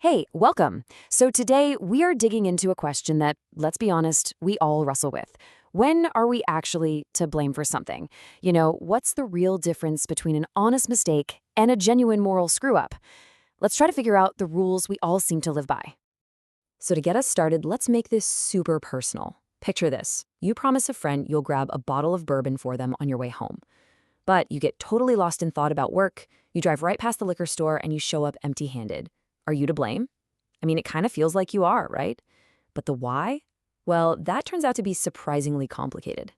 Hey, welcome. So today we are digging into a question that, let's be honest, we all wrestle with. When are we actually to blame for something? What's the real difference between an honest mistake and a genuine moral screw-up? Let's try to figure out the rules we all seem to live by. So to get us started, let's make this super personal. Picture this. You promise a friend you'll grab a bottle of bourbon for them on your way home. But you get totally lost in thought about work, you drive right past the liquor store, and you show up empty-handed. Are you to blame? I mean, it kind of feels like you are, right? But the why? Well, that turns out to be surprisingly complicated.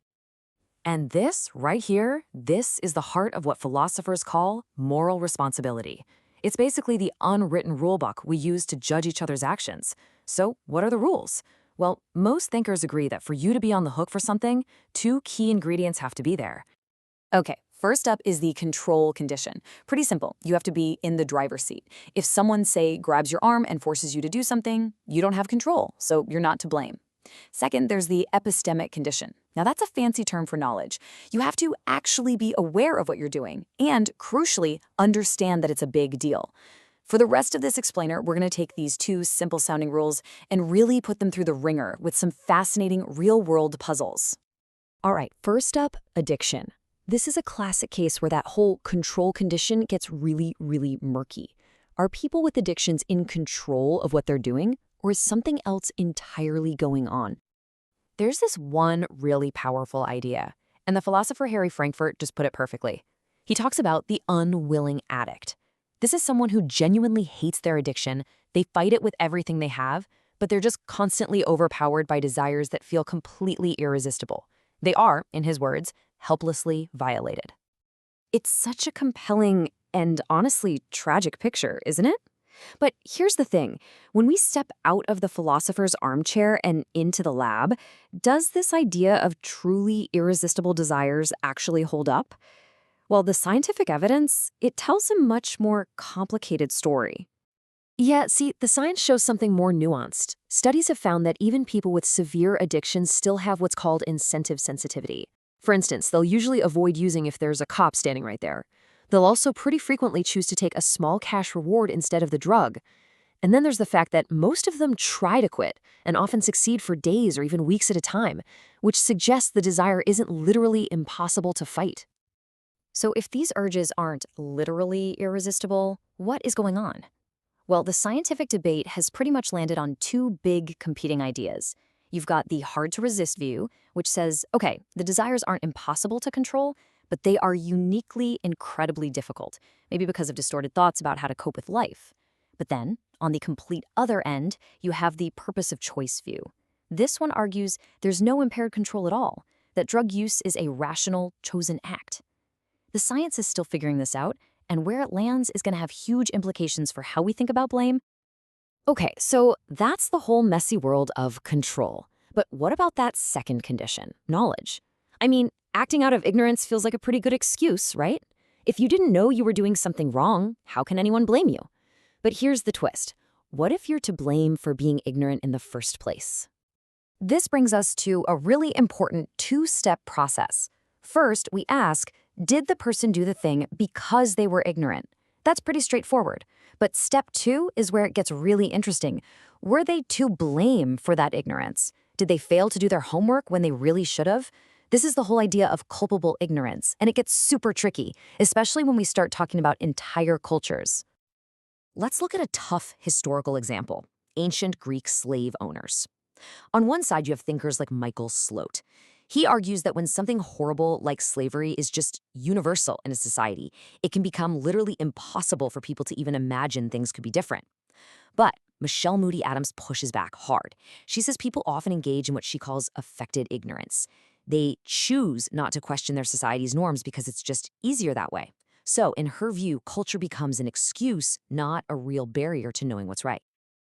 And this, right here, this is the heart of what philosophers call moral responsibility. It's basically the unwritten rulebook we use to judge each other's actions. So, what are the rules? Well, most thinkers agree that for you to be on the hook for something, two key ingredients have to be there. Okay, first up is the control condition. Pretty simple. You have to be in the driver's seat. If someone, say, grabs your arm and forces you to do something, you don't have control, so you're not to blame. Second, there's the epistemic condition. Now, that's a fancy term for knowledge. You have to actually be aware of what you're doing and, crucially, understand that it's a big deal. For the rest of this explainer, we're going to take these two simple-sounding rules and really put them through the ringer with some fascinating real-world puzzles. All right, first up, addiction. This is a classic case where that whole control condition gets really, really murky. Are people with addictions in control of what they're doing, or is something else entirely going on? There's this one really powerful idea, and the philosopher Harry Frankfurt just put it perfectly. He talks about the unwilling addict. This is someone who genuinely hates their addiction, they fight it with everything they have, but they're just constantly overpowered by desires that feel completely irresistible. They are, in his words, helplessly violated. It's such a compelling and honestly tragic picture, isn't it? But here's the thing. When we step out of the philosopher's armchair and into the lab, does this idea of truly irresistible desires actually hold up? Well, the scientific evidence, it tells a much more complicated story. Yeah, see, the science shows something more nuanced. Studies have found that even people with severe addictions still have what's called incentive sensitivity. For instance, they'll usually avoid using if there's a cop standing right there. They'll also pretty frequently choose to take a small cash reward instead of the drug. And then there's the fact that most of them try to quit and often succeed for days or even weeks at a time, which suggests the desire isn't literally impossible to fight. So if these urges aren't literally irresistible, what is going on? Well, the scientific debate has pretty much landed on two big competing ideas. You've got the hard-to-resist view, which says, okay, the desires aren't impossible to control, but they are uniquely incredibly difficult, maybe because of distorted thoughts about how to cope with life. But then, on the complete other end, you have the purpose of choice view. This one argues there's no impaired control at all, that drug use is a rational, chosen act. The science is still figuring this out, and where it lands is going to have huge implications for how we think about blame. Okay, so that's the whole messy world of control. But what about that second condition, knowledge? I mean, acting out of ignorance feels like a pretty good excuse, right? If you didn't know you were doing something wrong, how can anyone blame you? But here's the twist. What if you're to blame for being ignorant in the first place? This brings us to a really important two-step process. First, we ask, did the person do the thing because they were ignorant? That's pretty straightforward. But step two is where it gets really interesting. Were they to blame for that ignorance? Did they fail to do their homework when they really should have? This is the whole idea of culpable ignorance, and it gets super tricky, especially when we start talking about entire cultures. Let's look at a tough historical example: ancient Greek slave owners. On one side, you have thinkers like Michael Sloat. He argues that when something horrible like slavery is just universal in a society, it can become literally impossible for people to even imagine things could be different. But Michelle Moody Adams pushes back hard. She says people often engage in what she calls affected ignorance. They choose not to question their society's norms because it's just easier that way. So, in her view, culture becomes an excuse, not a real barrier to knowing what's right.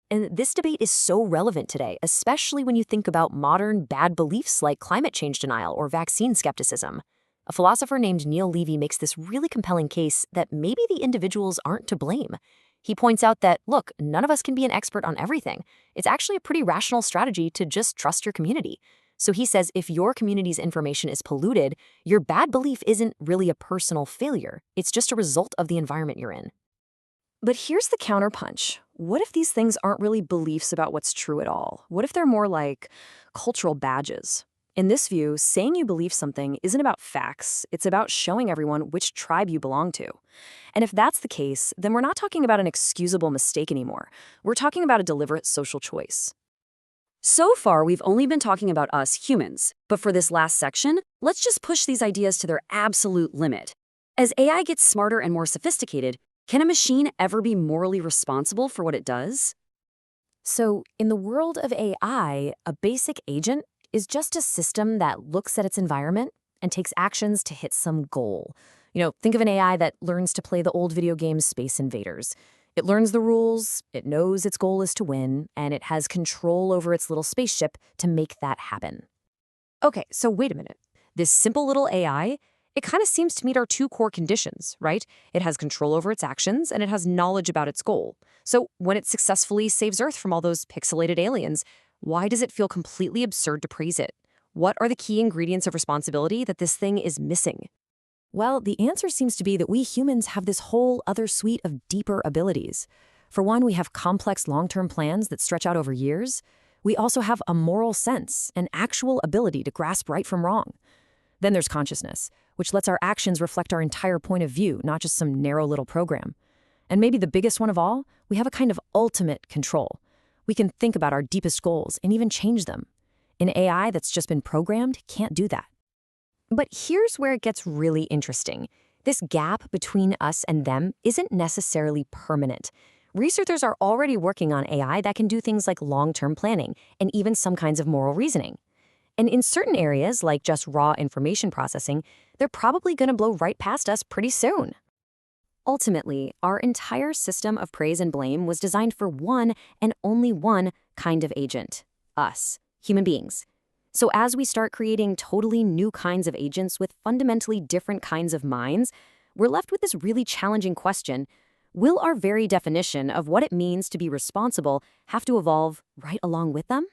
And this debate is so relevant today, especially when you think about modern bad beliefs like climate change denial or vaccine skepticism. A philosopher named Neil Levy makes this really compelling case that maybe the individuals aren't to blame. He points out that, look, none of us can be an expert on everything. It's actually a pretty rational strategy to just trust your community. So he says if your community's information is polluted, your bad belief isn't really a personal failure. It's just a result of the environment you're in. But here's the counterpunch. what if these things aren't really beliefs about what's true at all? What if they're more like cultural badges? In this view, saying you believe something isn't about facts, it's about showing everyone which tribe you belong to. And if that's the case, then we're not talking about an excusable mistake anymore. We're talking about a deliberate social choice. So far, we've only been talking about us humans, but for this last section, let's just push these ideas to their absolute limit. As AI gets smarter and more sophisticated, can a machine ever be morally responsible for what it does? So, in the world of AI, a basic agent is just a system that looks at its environment and takes actions to hit some goal. Think of an AI that learns to play the old video game Space Invaders. It learns the rules, it knows its goal is to win, and it has control over its little spaceship to make that happen. Okay, so wait a minute. This simple little AI, it kind of seems to meet our two core conditions, right? It has control over its actions, and it has knowledge about its goal. So when it successfully saves Earth from all those pixelated aliens, why does it feel completely absurd to praise it? What are the key ingredients of responsibility that this thing is missing? Well, the answer seems to be that we humans have this whole other suite of deeper abilities. For one, we have complex long-term plans that stretch out over years. We also have a moral sense, an actual ability to grasp right from wrong. Then there's consciousness, which lets our actions reflect our entire point of view, not just some narrow little program. And maybe the biggest one of all, we have a kind of ultimate control. We can think about our deepest goals and even change them. An AI that's just been programmed can't do that. But here's where it gets really interesting. This gap between us and them isn't necessarily permanent. Researchers are already working on AI that can do things like long-term planning and even some kinds of moral reasoning. And in certain areas, like just raw information processing, they're probably going to blow right past us pretty soon. Ultimately, our entire system of praise and blame was designed for one and only one kind of agent: us, human beings. So as we start creating totally new kinds of agents with fundamentally different kinds of minds, we're left with this really challenging question: will our very definition of what it means to be responsible have to evolve right along with them?